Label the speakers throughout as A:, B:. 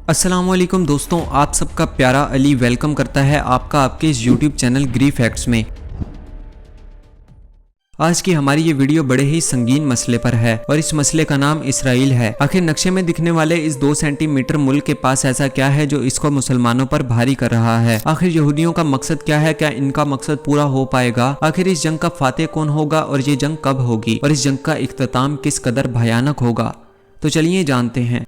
A: अस्सलाम वालेकुम दोस्तों, आप सबका प्यारा अली वेलकम करता है आपके इस यूट्यूब चैनल ग्री फैक्ट्स में। आज की हमारी ये वीडियो बड़े ही संगीन मसले पर है और इस मसले का नाम इसराइल है। आखिर नक्शे में दिखने वाले इस 2 सेंटीमीटर मुल्क के पास ऐसा क्या है जो इसको मुसलमानों पर भारी कर रहा है? आखिर यहूदियों का मकसद क्या है? क्या इनका मकसद पूरा हो पाएगा? आखिर इस जंग का फातेह कौन होगा और ये जंग कब होगी और इस जंग का इख्तिताम किस कदर भयानक होगा? तो चलिए जानते हैं।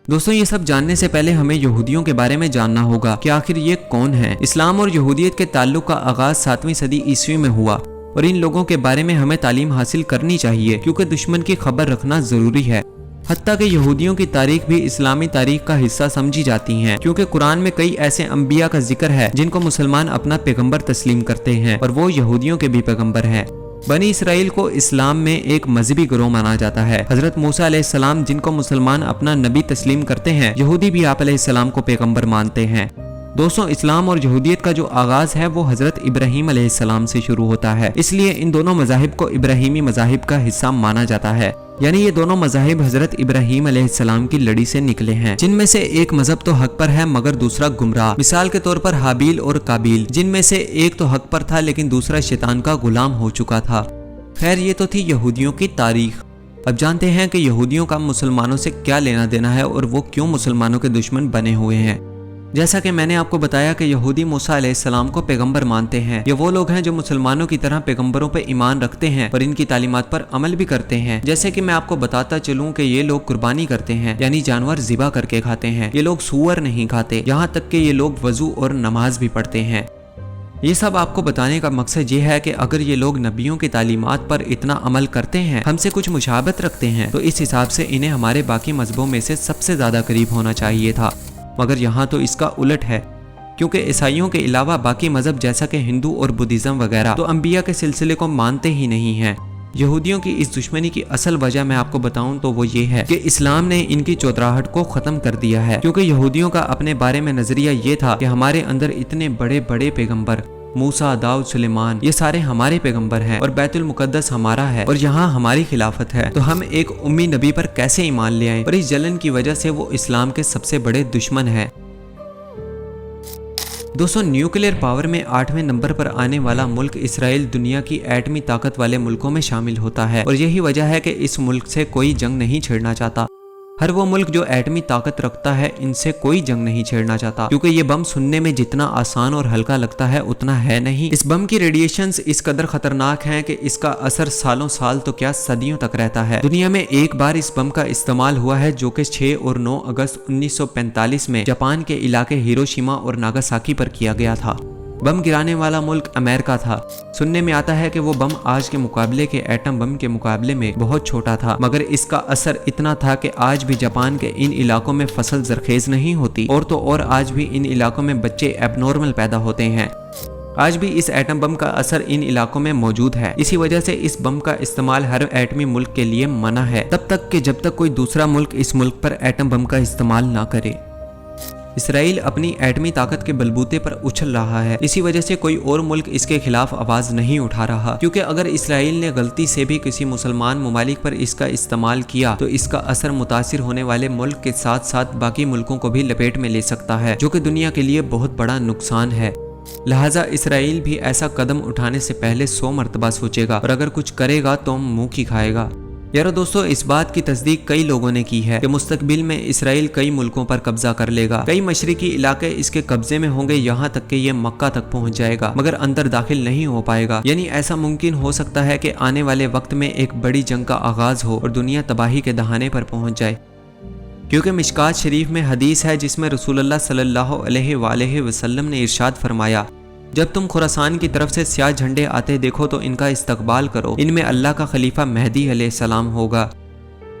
A: दोस्तों, ये सब जानने से पहले हमें यहूदियों के बारे में जानना होगा कि आखिर ये कौन है। इस्लाम और यहूदियत के ताल्लुक का आगाज 7वीं सदी ईस्वी में हुआ और इन लोगों के बारे में हमें तालीम हासिल करनी चाहिए क्योंकि दुश्मन की खबर रखना जरूरी है। हत्ता कि यहूदियों की तारीख भी इस्लामी तारीख का हिस्सा समझी जाती है क्योंकि कुरान में कई ऐसे अंबिया का जिक्र है जिनको मुसलमान अपना पैगंबर तस्लीम करते हैं और वो यहूदियों के भी पैगंबर हैं। बनी इसराइल को इस्लाम में एक मजहबी गिरोह माना जाता है। हजरत मूसा अलैहिस्सलाम जिनको मुसलमान अपना नबी तस्लीम करते हैं, यहूदी भी आप अलैहिस्सलाम को पैगंबर मानते हैं। दोस्तों, इस्लाम और यहूदियत का जो आगाज है वो हजरत इब्राहीम अलैहिस्सलाम से शुरू होता है, इसलिए इन दोनों मजाहिब को इब्राहीमी मजाहिब का हिस्सा माना जाता है। यानी ये दोनों मजाहिब हजरत इब्राहीम अलैहिस्सलाम की लड़ी से निकले हैं, जिनमें से एक मजहब तो हक पर है मगर दूसरा गुमराह। मिसाल के तौर पर हाबील और काबील, जिनमें से एक तो हक पर था लेकिन दूसरा शैतान का गुलाम हो चुका था। खैर, ये तो थी यहूदियों की तारीख। अब जानते हैं कि यहूदियों का मुसलमानों से क्या लेना देना है और वो क्यों मुसलमानों के दुश्मन बने हुए हैं। जैसा कि मैंने आपको बताया कि यहूदी मूसा अलैहिस्सलाम को पैगंबर मानते हैं। ये वो लोग हैं जो मुसलमानों की तरह पैगंबरों पे ईमान रखते हैं और इनकी तालीमात पर अमल भी करते हैं। जैसे कि मैं आपको बताता चलूं कि ये लोग कुर्बानी करते हैं, यानी जानवर ज़िबा करके खाते हैं। ये लोग सूअर नहीं खाते, यहाँ तक कि ये लोग वजू और नमाज भी पढ़ते हैं। ये सब आपको बताने का मकसद ये है कि अगर ये लोग नबियों की तालीमात पर इतना अमल करते हैं, हमसे कुछ मुशाबत रखते हैं, तो इस हिसाब से इन्हें हमारे बाकी मजहबों में से सबसे ज़्यादा करीब होना चाहिए था। मगर यहाँ तो इसका उलट है, क्योंकि ईसाइयों के अलावा बाकी मजहब जैसा कि हिंदू और बुद्धिज़्म वगैरह तो अंबिया के सिलसिले को मानते ही नहीं हैं। यहूदियों की इस दुश्मनी की असल वजह मैं आपको बताऊं तो वो ये है कि इस्लाम ने इनकी चौधराहट को ख़त्म कर दिया है, क्योंकि यहूदियों का अपने बारे में नज़रिया ये था कि हमारे अंदर इतने बड़े बड़े पैगंबर मूसा, दाऊद, सुलेमान, ये सारे हमारे पैगंबर हैं और बैतुल मुकद्दस हमारा है और यहाँ हमारी खिलाफत है, तो हम एक उम्मी नबी पर कैसे ईमान ले आए? और इस जलन की वजह से वो इस्लाम के सबसे बड़े दुश्मन है। दोस्तों, न्यूक्लियर पावर में 8वें नंबर पर आने वाला मुल्क इसराइल दुनिया की एटमी ताकत वाले मुल्कों में शामिल होता है और यही वजह है कि इस मुल्क से कोई जंग नहीं छेड़ना चाहता। हर वो मुल्क जो एटमी ताकत रखता है इनसे कोई जंग नहीं छेड़ना चाहता, क्योंकि ये बम सुनने में जितना आसान और हल्का लगता है उतना है नहीं। इस बम की रेडिएशंस इस कदर खतरनाक हैं कि इसका असर सालों साल तो क्या सदियों तक रहता है। दुनिया में एक बार इस बम का इस्तेमाल हुआ है जो कि 6 और 9 अगस्त 1945 में जापान के इलाके हिरोशिमा और नागासाकी पर किया गया था। बम गिराने वाला मुल्क अमेरिका था। सुनने में आता है कि वो बम आज के मुकाबले के एटम बम के मुकाबले में बहुत छोटा था, मगर इसका असर इतना था कि आज भी जापान के इन इलाकों में फसल जरखेज नहीं होती और तो और आज भी इन इलाकों में बच्चे एबनॉर्मल पैदा होते हैं। आज भी इस एटम बम का असर इन इलाकों में मौजूद है। इसी वजह से इस बम का इस्तेमाल हर एटमी मुल्क के लिए मना है, तब तक कि जब तक कोई दूसरा मुल्क इस मुल्क पर एटम बम का इस्तेमाल ना करे। इसराइल अपनी एटमी ताकत के बलबूते पर उछल रहा है, इसी वजह से कोई और मुल्क इसके खिलाफ आवाज नहीं उठा रहा, क्योंकि अगर इसराइल ने गलती से भी किसी मुसलमान ममालिक पर इसका इस्तेमाल किया तो इसका असर मुतासिर होने वाले मुल्क के साथ साथ बाकी मुल्कों को भी लपेट में ले सकता है, जो कि दुनिया के लिए बहुत बड़ा नुकसान है। लिहाजा इसराइल भी ऐसा कदम उठाने से पहले 100 मरतबा सोचेगा और अगर कुछ करेगा तो मुंह की खाएगा। यारो दोस्तों, इस बात की तस्दीक कई लोगों ने की है कि मुस्तकबिल में इसराइल कई मुल्कों पर कब्जा कर लेगा। कई मशरिकी इलाके इसके कब्जे में होंगे, यहाँ तक कि ये मक्का तक पहुँच जाएगा, मगर अंदर दाखिल नहीं हो पाएगा। यानी ऐसा मुमकिन हो सकता है कि आने वाले वक्त में एक बड़ी जंग का आगाज हो और दुनिया तबाही के दहाने पर पहुँच जाए। क्योंकि मिशकात शरीफ में हदीस है जिसमें रसूलुल्लाह सल्लल्लाहु अलैहि वसल्लम ने इरशाद फरमाया, जब तुम खुरासान की तरफ से स्याह झंडे आते देखो तो इनका इस्तकबाल करो, इनमें अल्लाह का खलीफा मेहदी अलैहिस्सलाम होगा।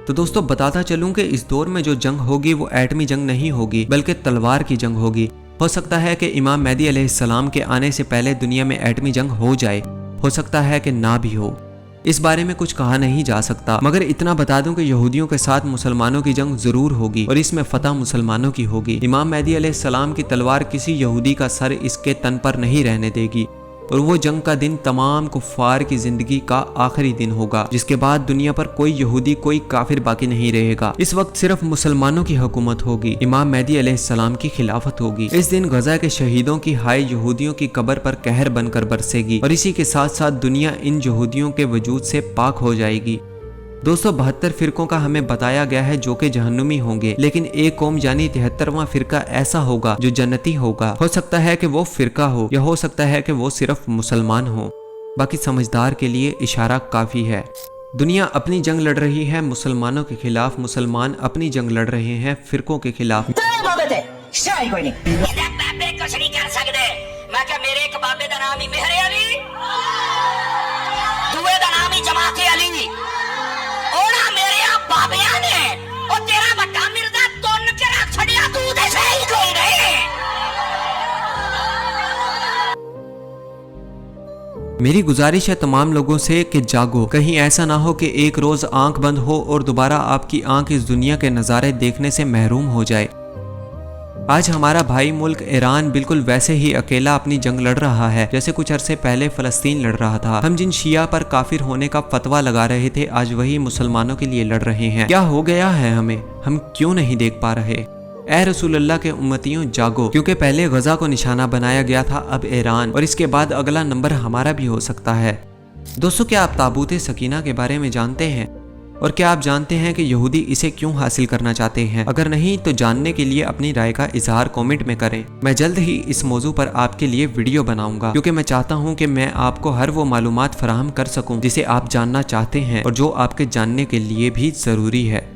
A: तो दोस्तों, बताता चलूं कि इस दौर में जो जंग होगी वो एटमी जंग नहीं होगी बल्कि तलवार की जंग होगी। हो सकता है कि इमाम मेहदी अलैहिस्सलाम के आने से पहले दुनिया में एटमी जंग हो जाए, हो सकता है कि ना भी हो, इस बारे में कुछ कहा नहीं जा सकता। मगर इतना बता दूं कि यहूदियों के साथ मुसलमानों की जंग जरूर होगी और इसमें फतह मुसलमानों की होगी। इमाम मेहदी अलैहिस्सलाम की तलवार किसी यहूदी का सर इसके तन पर नहीं रहने देगी। और वो जंग का दिन तमाम कुफ्फार की जिंदगी का आखिरी दिन होगा, जिसके बाद दुनिया पर कोई यहूदी कोई काफिर बाकी नहीं रहेगा। इस वक्त सिर्फ मुसलमानों की हुकूमत होगी, इमाम मेहदी अलैहिस्सलाम की खिलाफत होगी। इस दिन गजा के शहीदों की हाय यहूदियों की कब्र पर कहर बनकर बरसेगी और इसी के साथ साथ दुनिया इन यहूदियों के वजूद से पाक हो जाएगी। दोस्तों 72 फिरकों का हमें बताया गया है जो कि जहन्नुमी होंगे, लेकिन एक कौम यानी 73वां फिरका ऐसा होगा जो जन्नती होगा। हो सकता है कि वो फिरका हो या हो सकता है कि वो सिर्फ मुसलमान हो, बाकी समझदार के लिए इशारा काफी है। दुनिया अपनी जंग लड़ रही है मुसलमानों के खिलाफ, मुसलमान अपनी जंग लड़ रहे हैं फिरकों के खिलाफ। मेरी गुजारिश है तमाम लोगों से कि जागो, कहीं ऐसा ना हो कि एक रोज आंख बंद हो और दोबारा आपकी आंख इस दुनिया के नज़ारे देखने से महरूम हो जाए। आज हमारा भाई मुल्क ईरान बिल्कुल वैसे ही अकेला अपनी जंग लड़ रहा है जैसे कुछ अरसे पहले फलस्तीन लड़ रहा था। हम जिन शिया पर काफिर होने का फतवा लगा रहे थे आज वही मुसलमानों के लिए लड़ रहे हैं। क्या हो गया है हमें, हम क्यों नहीं देख पा रहे? ए रसूलुल्लाह के उम्मतियों जागो, क्योंकि पहले गजा को निशाना बनाया गया था, अब ईरान, और इसके बाद अगला नंबर हमारा भी हो सकता है। दोस्तों क्या आप ताबूत सकीना के बारे में जानते हैं? और क्या आप जानते हैं कि यहूदी इसे क्यों हासिल करना चाहते हैं? अगर नहीं तो जानने के लिए अपनी राय का इजहार कमेंट में करें। मैं जल्द ही इस मौजू पर आपके लिए वीडियो बनाऊंगा, क्योंकि मैं चाहता हूं कि मैं आपको हर वो मालूमात फराहम कर सकूं जिसे आप जानना चाहते हैं और जो आपके जानने के लिए भी जरूरी है।